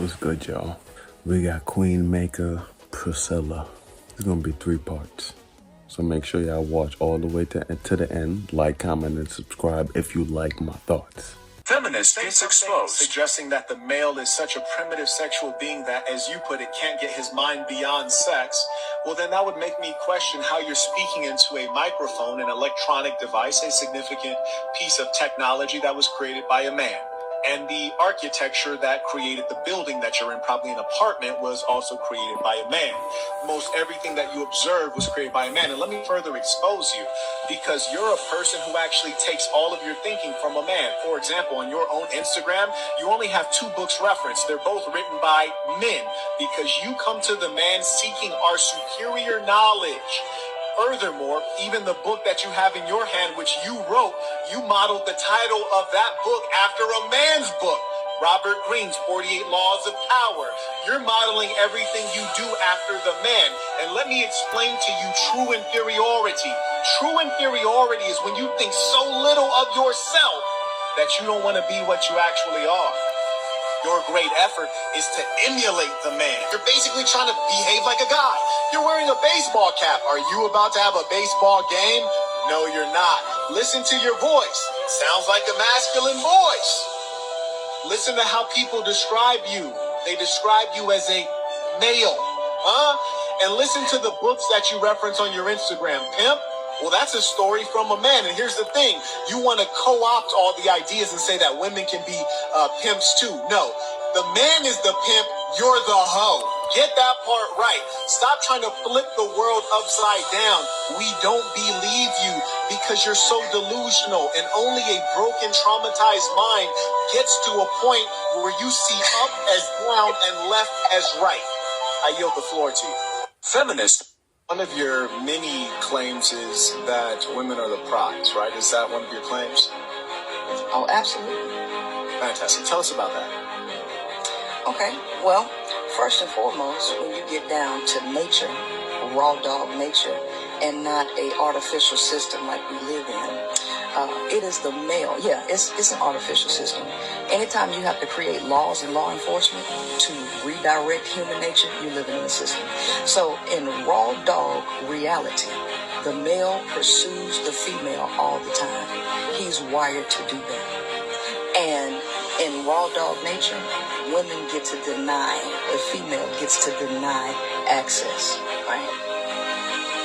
What's good, y'all? We got Queen Maker Priscilla. It's gonna be 3 parts. So make sure y'all watch all the way to the end. Like, comment, and subscribe if you like my thoughts. Feminist gets exposed, suggesting that the male is such a primitive sexual being that, as you put it, can't get his mind beyond sex. Well, then that would make me question how you're speaking into a microphone, an electronic device, a significant piece of technology that was created by a man. And the architecture that created the building that you're in, probably an apartment, was also created by a man. Most everything that you observe was created by a man. And let me further expose you, because you're a person who actually takes all of your thinking from a man. For example, on your own Instagram, you only have 2 books referenced. They're both written by men, because you come to the man seeking our superior knowledge. Furthermore, even the book that you have in your hand, which you wrote, you modeled the title of that book after a man's book, Robert Greene's 48 Laws of Power. You're modeling everything you do after the man. And let me explain to you true inferiority. True inferiority is when you think so little of yourself that you don't want to be what you actually are. Your great effort is to emulate the man. You're basically trying to behave like a guy. You're wearing a baseball cap. Are you about to have a baseball game? No, you're not. Listen to your voice. Sounds like a masculine voice. Listen to how people describe you. They describe you as a male. And listen to the books that you reference on your Instagram. Pimp? Well, that's a story from a man. And here's the thing. You want to co-opt all the ideas and say that women can be pimps too. No. The man is the pimp. You're the hoe. Get that part right. Stop trying to flip the world upside down. We don't believe you because you're so delusional, and only a broken, traumatized mind gets to a point where you see up as down and left as right. I yield the floor to you. Feminist. One of your many claims is that women are the prize, right? Is that one of your claims? Oh, absolutely. Fantastic. Tell us about that. Okay, well, first and foremost, when you get down to nature, raw dog nature, and not a artificial system like we live in, it is the male. Yeah, it's an artificial system. Anytime you have to create laws and law enforcement to redirect human nature, you're living in a system. So in raw dog reality, the male pursues the female all the time. He's wired to do that. And in raw dog nature, women get to deny, the female gets to deny access, right?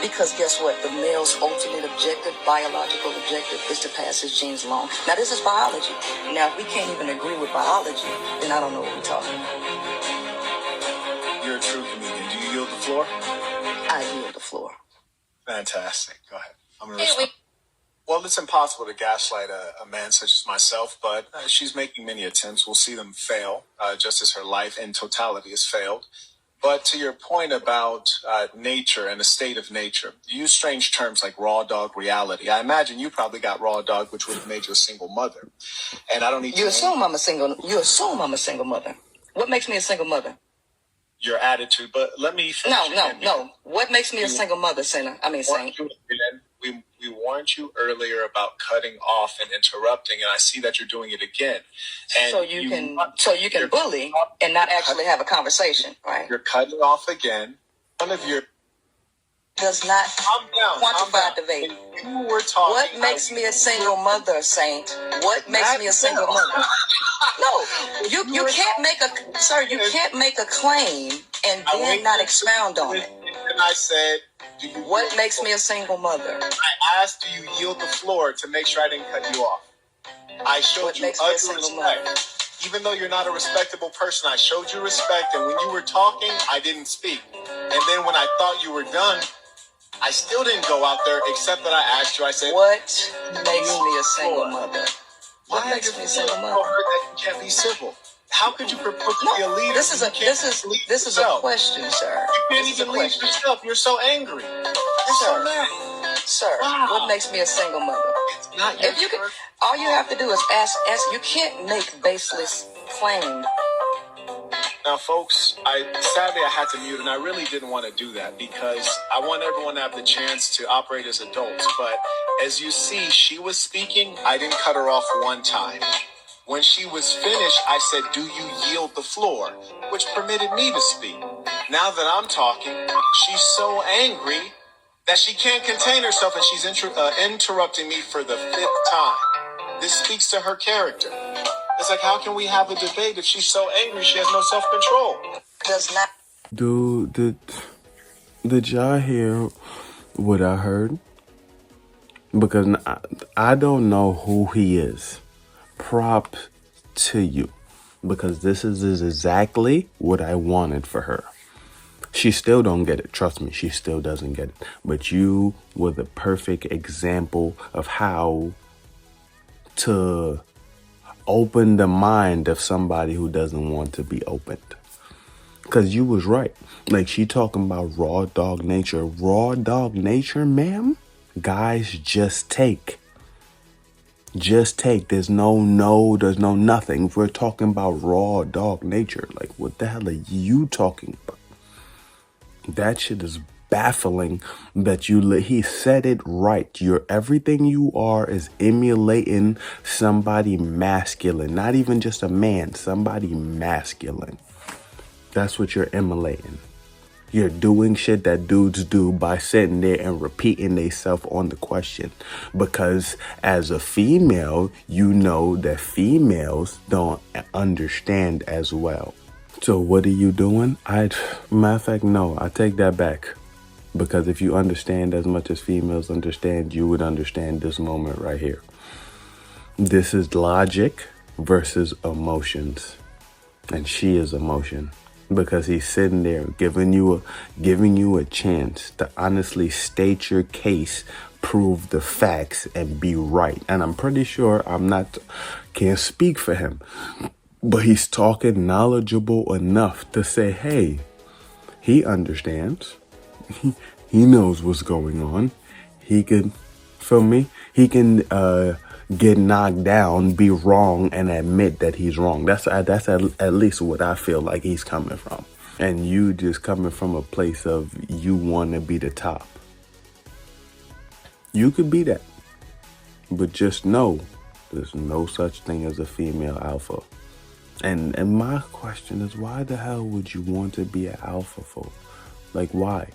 Because guess what? The male's ultimate objective, biological objective, is to pass his genes along. Now, this is biology. Now, if we can't even agree with biology, then I don't know what we're talking about. You're a true comedian. Do you yield the floor? I yield the floor. Fantastic. Go ahead. I'm going to respond. Well, it's impossible to gaslight a man such as myself, but she's making many attempts. We'll see them fail, just as her life in totality has failed. But to your point about nature and the state of nature, you use strange terms like raw dog reality. I imagine you probably got raw dog, which would have made you a single mother. And I don't need You assume I'm a single mother. What makes me a single mother? Your attitude, but let me finish. No. What makes me a single mother, Saint? We warned you earlier about cutting off and interrupting, and I see that you're doing it again. And so you can bully and not actually have a conversation, right? You're cutting off again. One of your does not quantify the debate. What makes me a single mother, Saint? What makes me a single mother? No, you can't make can't make a claim and then not expound on it. And I said, what makes me a single mother? I asked, do you yield the floor to make sure I didn't cut you off? I showed you utter respect. Even though you're not a respectable person, I showed you respect. And when you were talking, I didn't speak. And then when I thought you were done, I still didn't go out there, except that I asked you. I said, what makes me a single mother? What makes me a single mother? That you can't be civil. How could you purport to be a leader? This is a question, sir. You can't even lead yourself. You're so angry. You're so mad. Sir, what makes me a single mother? It's not your turn. All you have to do is ask. You can't make baseless claims. Now, folks, sadly I had to mute, and I really didn't want to do that because I want everyone to have the chance to operate as adults. But as you see, she was speaking. I didn't cut her off one time. When she was finished, I said, "Do you yield the floor?" which permitted me to speak. Now that I'm talking, she's so angry that she can't contain herself, and she's interrupting me for the 5th time. This speaks to her character. It's like, how can we have a debate if she's so angry she has no self-control? Does not. Dude, did y'all hear what I heard? Because I don't know who he is. Props to you. Because this is exactly what I wanted for her. She still don't get it. Trust me, she still doesn't get it. But you were the perfect example of how to open the mind of somebody who doesn't want to be opened. Because you was right. Like, she talking about raw dog nature. Raw dog nature, ma'am? Guys, just take. Just take. There's no, there's no nothing. We're talking about raw dog nature. Like, what the hell are you talking about? That shit is baffling that he said it right. Everything you are is emulating somebody masculine. Not even just a man, somebody masculine. That's what you're emulating. You're doing shit that dudes do by sitting there and repeating themselves on the question. Because as a female, you know that females don't understand as well. So what are you doing? Matter of fact, no, I take that back. Because if you understand as much as females understand, you would understand this moment right here. This is logic versus emotions. And she is emotion. Because he's sitting there giving you a chance to honestly state your case, prove the facts, and be right. And I'm pretty sure can't speak for him, but he's talking knowledgeable enough to say, hey, he understands. He knows what's going on. He can, feel me? He can get knocked down, be wrong, and admit that he's wrong. That's at least what I feel like he's coming from. And you just coming from a place of you want to be the top. You could be that. But just know there's no such thing as a female alpha. And my question is, why the hell would you want to be an alpha for? Like, why?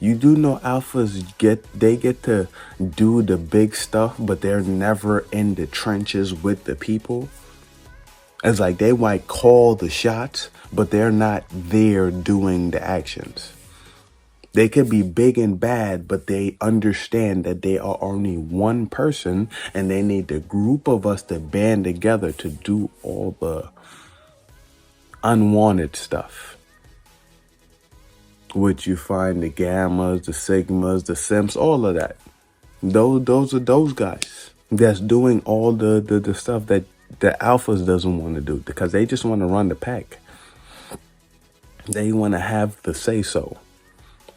You do know alphas get to do the big stuff, but they're never in the trenches with the people. It's like they might call the shots, but they're not there doing the actions. They could be big and bad, but they understand that they are only one person and they need the group of us to band together to do all the unwanted stuff. Which you find the gammas, the sigmas, the simps, all of that. Those are those guys that's doing all the stuff that the alphas doesn't want to do, because they just want to run the pack. They want to have the say so,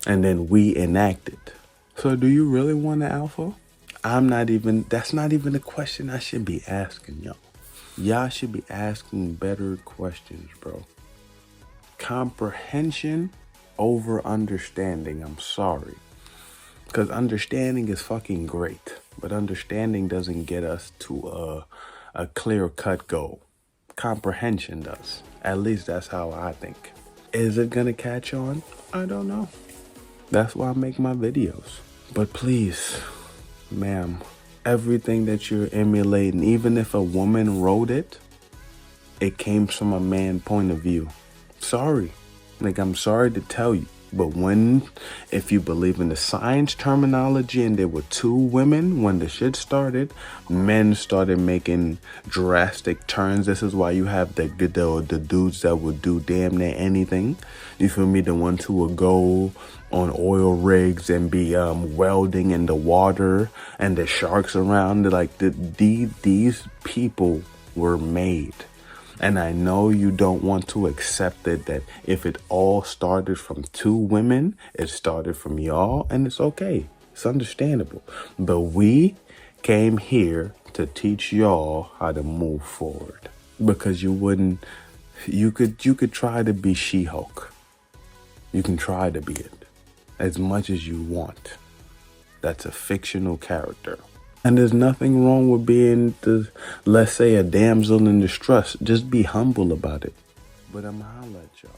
and then we enact it. So do you really want an alpha? That's not even the question I should be asking y'all. Y'all should be asking better questions, bro. Comprehension over understanding. I'm sorry. Because understanding is fucking great. But understanding doesn't get us to a clear-cut goal. Comprehension does. At least that's how I think. Is it gonna catch on? I don't know. That's why I make my videos. But please, ma'am, everything that you're emulating, even if a woman wrote it, it came from a man point of view. Sorry. Like, I'm sorry to tell you, but if you believe in the science terminology and there were two women, when the shit started, men started making drastic turns. This is why you have the dudes that would do damn near anything. You feel me? The ones who would go on oil rigs and be welding in the water and the sharks around. Like, these people were made. And I know you don't want to accept it, that if it all started from two women, it started from y'all, and it's okay. It's understandable. But we came here to teach y'all how to move forward. Because you could try to be She-Hulk. You can try to be it as much as you want. That's a fictional character. And there's nothing wrong with being, let's say, a damsel in distress. Just be humble about it. But I'm going to holler at y'all.